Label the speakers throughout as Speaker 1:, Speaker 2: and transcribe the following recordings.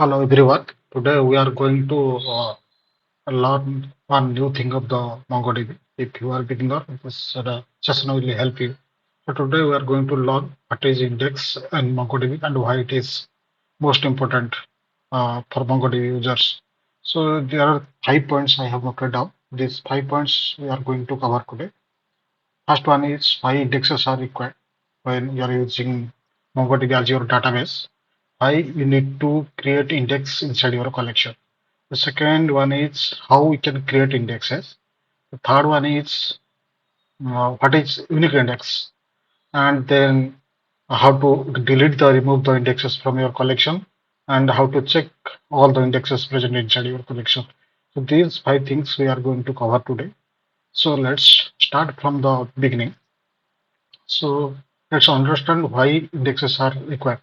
Speaker 1: Hello everyone. Today we are going to learn one new thing of the MongoDB. If you are beginner, this session will help you. So today we are going to learn what is index in MongoDB and why it is most important for MongoDB users. So there are 5 points I have noted down. These 5 points we are going to cover today. First one is why indexes are required when you are using MongoDB as your database. Why you need to create index inside your collection. The second one is how we can create indexes. The third one is what is unique index, and then how to delete the remove the indexes from your collection, and how to check all the indexes present inside your collection. So these 5 things we are going to cover today. So let's start from the beginning. So let's understand why indexes are required.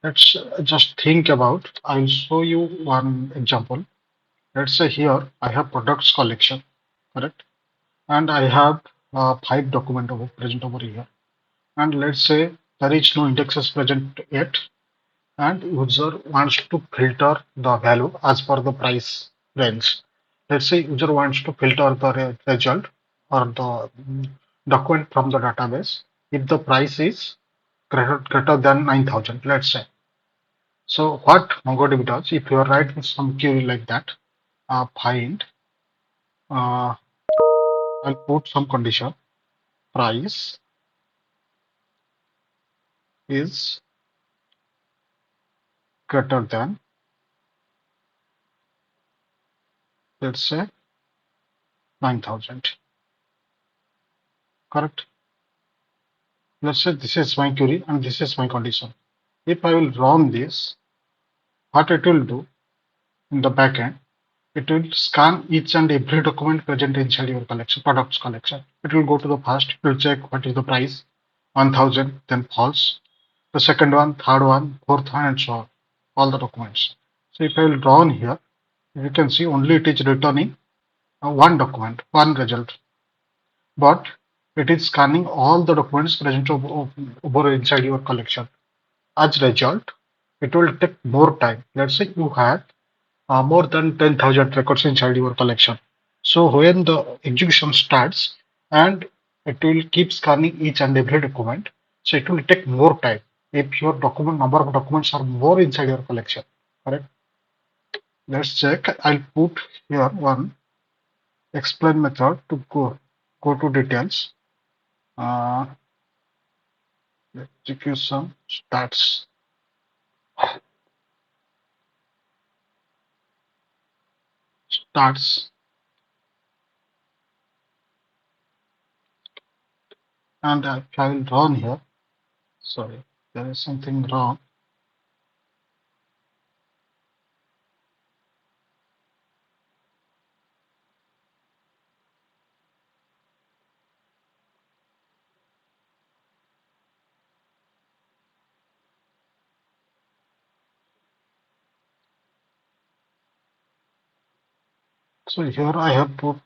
Speaker 1: Let's just think about. I'll show you one example. Let's say here I have products collection, correct? And I have 5 document over present over here. And let's say there is no indexes present yet, and user wants to filter the value as per the price range. Let's say user wants to filter the result or the document from the database if the price is greater than 9,000, let's say. So what MongoDB does, if you are writing some query like that, find, uh, I'll put some condition, price is greater than, let's say, 9,000, correct? Let's say this is my query and this is my condition. If I will run this, what it will do in the backend, it will scan each and every document present inside your collection, products collection. It will go to the first, it will check what is the price, 1,000, then false. The second one, third one, fourth one, and so on. All the documents. So if I will run here, you can see only it is returning one document, one result, but it is scanning all the documents present over inside your collection. As a result, it will take more time. Let's say you have more than 10,000 records inside your collection. So when the execution starts and it will keep scanning each and every document, so it will take more time if your document number of documents are more inside your collection. Correct? Let's check. I'll put here one explain method to go to details. Uh, Execution starts, and I will run here. Sorry, there is something wrong. So here I have put,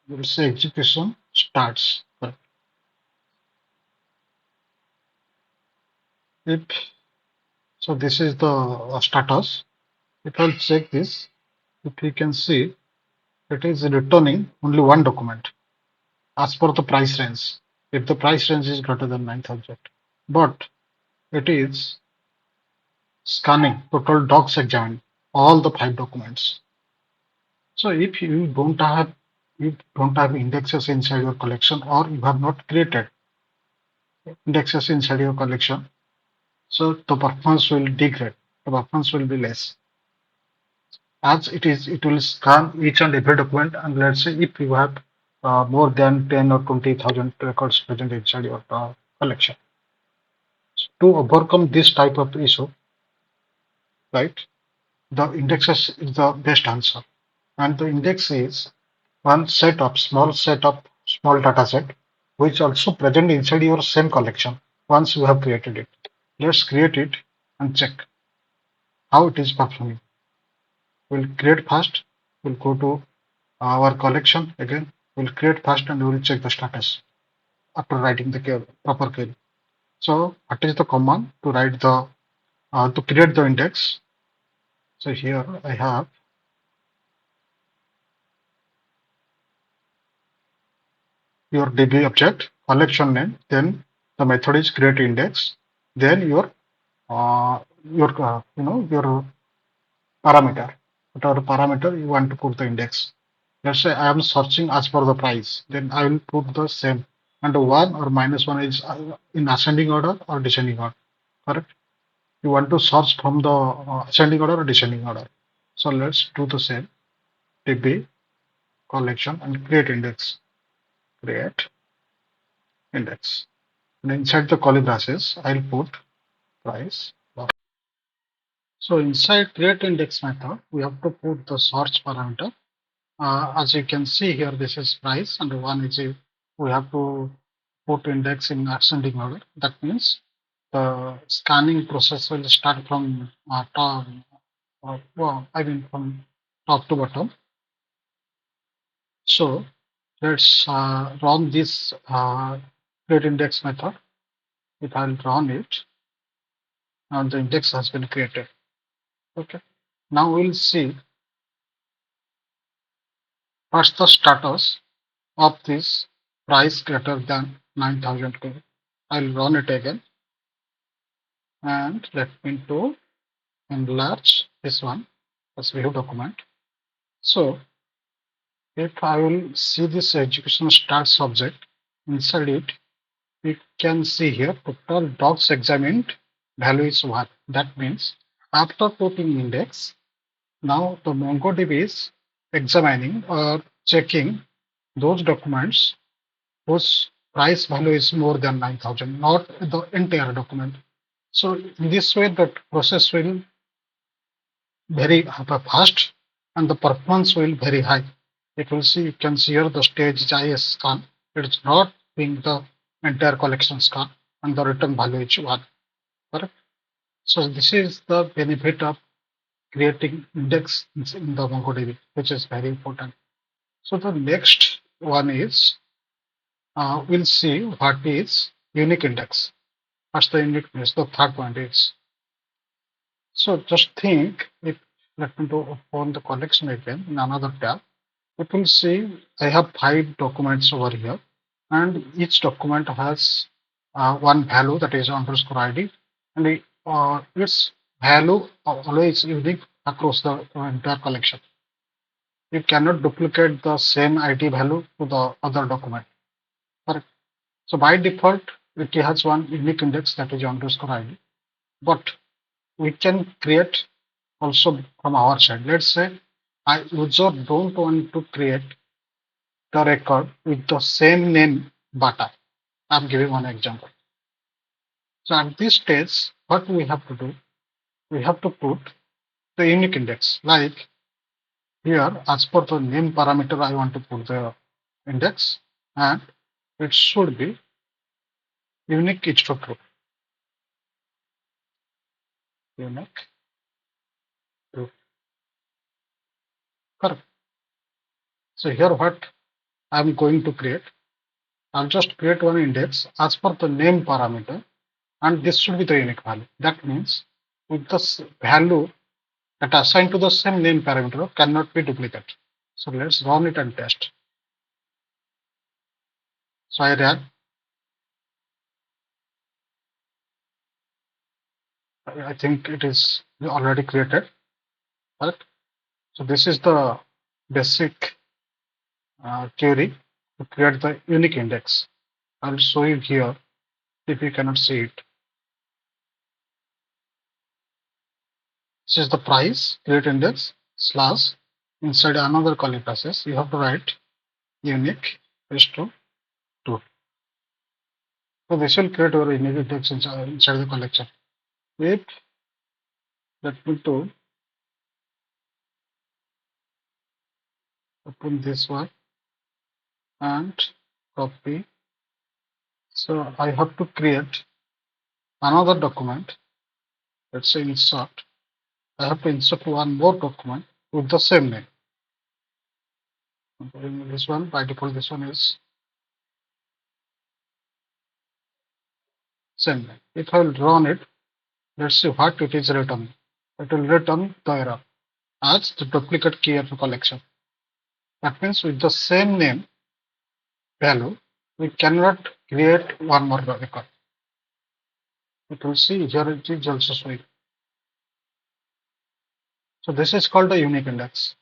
Speaker 1: we'll say execution starts. But if so, this is the status. If I'll check this, if we can see, it is returning only one document as per the price range. If the price range is greater than 9,000, but it is scanning total docs examined all the 5 documents. So if you don't have indexes inside your collection, or you have not created indexes inside your collection, so the performance will degrade. The performance will be less. As it is, it will scan each and every document, and let's say if you have more than 10 or 20,000 records present inside your collection. So to overcome this type of issue, right, the indexes is the best answer. And the index is one small data set, which also present inside your same collection once you have created it. Let's create it and check how it is performing. We'll create first. We'll go to our collection again. We'll create first and we'll check the status after writing the proper query. So what is the command to write the to create the index? So here I have your DB object, collection name, then the method is create index, then your parameter. Whatever parameter you want to put the index. Let's say I am searching as per the price, then I will put the same. And one or minus one is in ascending order or descending order. Correct? You want to search from the ascending order or descending order. So let's do the same. DB collection and create index. Create index. And inside the curly braces, I'll put price. So inside create index method, we have to put the search parameter. As you can see here, this is price, and one is we have to put index in ascending order. That means the scanning process will start from top, from top to bottom. So let's run this create index method. If I'll run it, and the index has been created. Okay. Now we'll see what's the status of this price greater than 9,000 query. I'll run it again and let me to enlarge this one as view document. So if I will see this execution start subject, inside it, we can see here total docs examined value is 1. That means after putting index, now the MongoDB is examining or checking those documents whose price value is more than 9,000, not the entire document. So in this way, the process will very fast and the performance will very high. It will see, you can see here the stage is scan. It's not being the entire collection scan and the return value is 1. Correct? So this is the benefit of creating index in the MongoDB, which is very important. So the next one is we'll see what is unique index. What's the uniqueness? The third point is. So just think if let me to open the collection again in another tab. You will see I have 5 documents over here, and each document has one value, that is underscore ID, and its value always unique across the entire collection. You cannot duplicate the same ID value to the other document. Correct? So by default, it has one unique index, that is underscore ID. But we can create also from our side. Let's say I user don't want to create the record with the same name bata. I'm giving one example. So at this stage, what we have to do, we have to put the unique index. Like here, as per the name parameter, I want to put the index, and it should be unique is to true. Unique true. Correct. So here what I'm going to create, I'll just create one index as per the name parameter, and this should be the unique value. That means with this value that assigned to the same name parameter cannot be duplicated. So let's run it and test. So I ran. I think it is already created. Right? So this is the basic query to create the unique index. I'll show you here if you cannot see it. This is the price create index slash inside another curly braces. You have to write unique is to 2. So this will create your unique index inside the collection. If let me to open this one and copy. So I have to create another document. Let's say insert. I have to insert one more document with the same name. This one by default, this one is same name. If I will run it, let's see what it is written. It will return the error. as the duplicate key of the collection. That means with the same name value, we cannot create one more record. You will see here it is also showing. So this is called a unique index.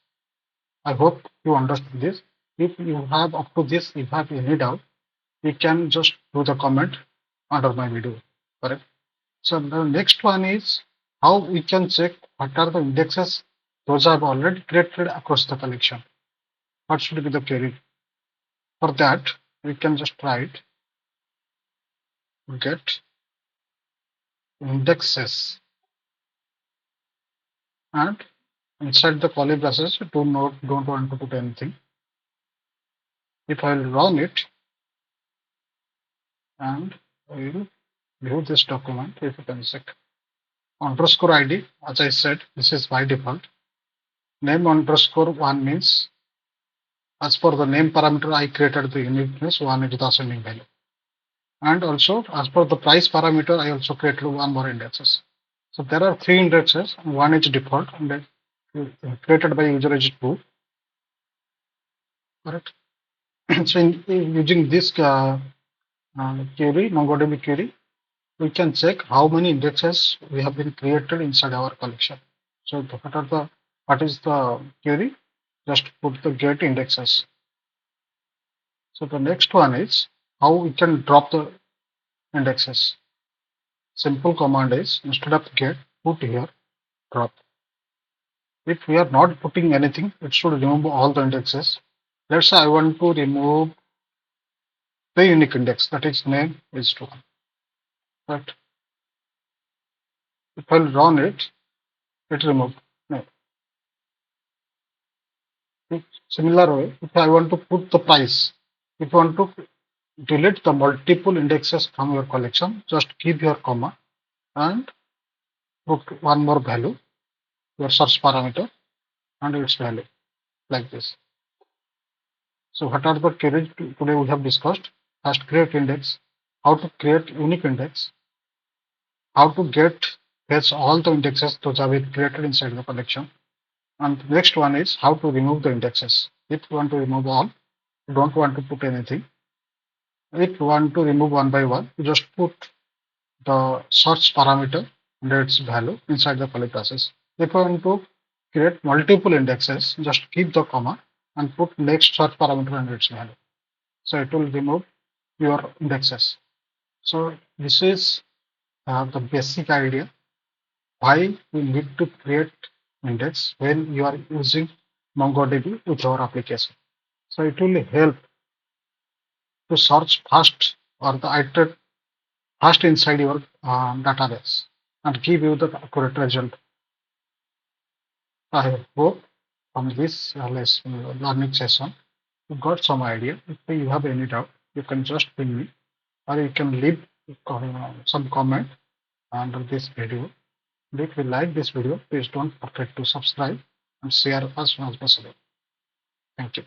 Speaker 1: I hope you understood this. If you have up to this, if you have any doubt, you can just do the comment under my video. Correct. So the next one is how we can check what are the indexes those have already created across the collection. What should be the query? For that, we can just write get indexes and inside the curly braces, don't want to put anything. If I will run it and I will view this document, if you can check underscore ID, as I said, this is by default. Name underscore one means as per the name parameter, I created the uniqueness one is the ascending value. And also as per the price parameter, I also created one more indexes. So there are three indexes, one is default and created by user agent two. Correct. So using this query, MongoDB query, we can check how many indexes we have been created inside our collection. So what is the query? Just put the get indexes. So the next one is how we can drop the indexes. Simple command is instead of get, put here drop. If we are not putting anything, it should remove all the indexes. Let's say I want to remove the unique index, that is name is to one. Right. If I run it, it removed name. Similar way, if I want to put the price, if you want to delete the multiple indexes from your collection, just give your comma and put one more value, your search parameter and its value like this. So what are the queries today we have discussed? First, create index, how to create unique index, how to fetch all the indexes those have been created inside the collection. And the next one is how to remove the indexes. If you want to remove all, you don't want to put anything. If you want to remove one by one, you just put the search parameter and its value inside the curly braces. If you want to create multiple indexes, just keep the comma and put next search parameter and its value. So it will remove your indexes. So this is the basic idea why we need to create index when you are using MongoDB with your application. So it will help to search fast or the iterate fast inside your database and give you the accurate result. I hope from this learning session you got some idea. If you have any doubt, you can just ping me or you can leave some comment under this video. And if you like this video, please don't forget to subscribe and share as soon as possible. Thank you.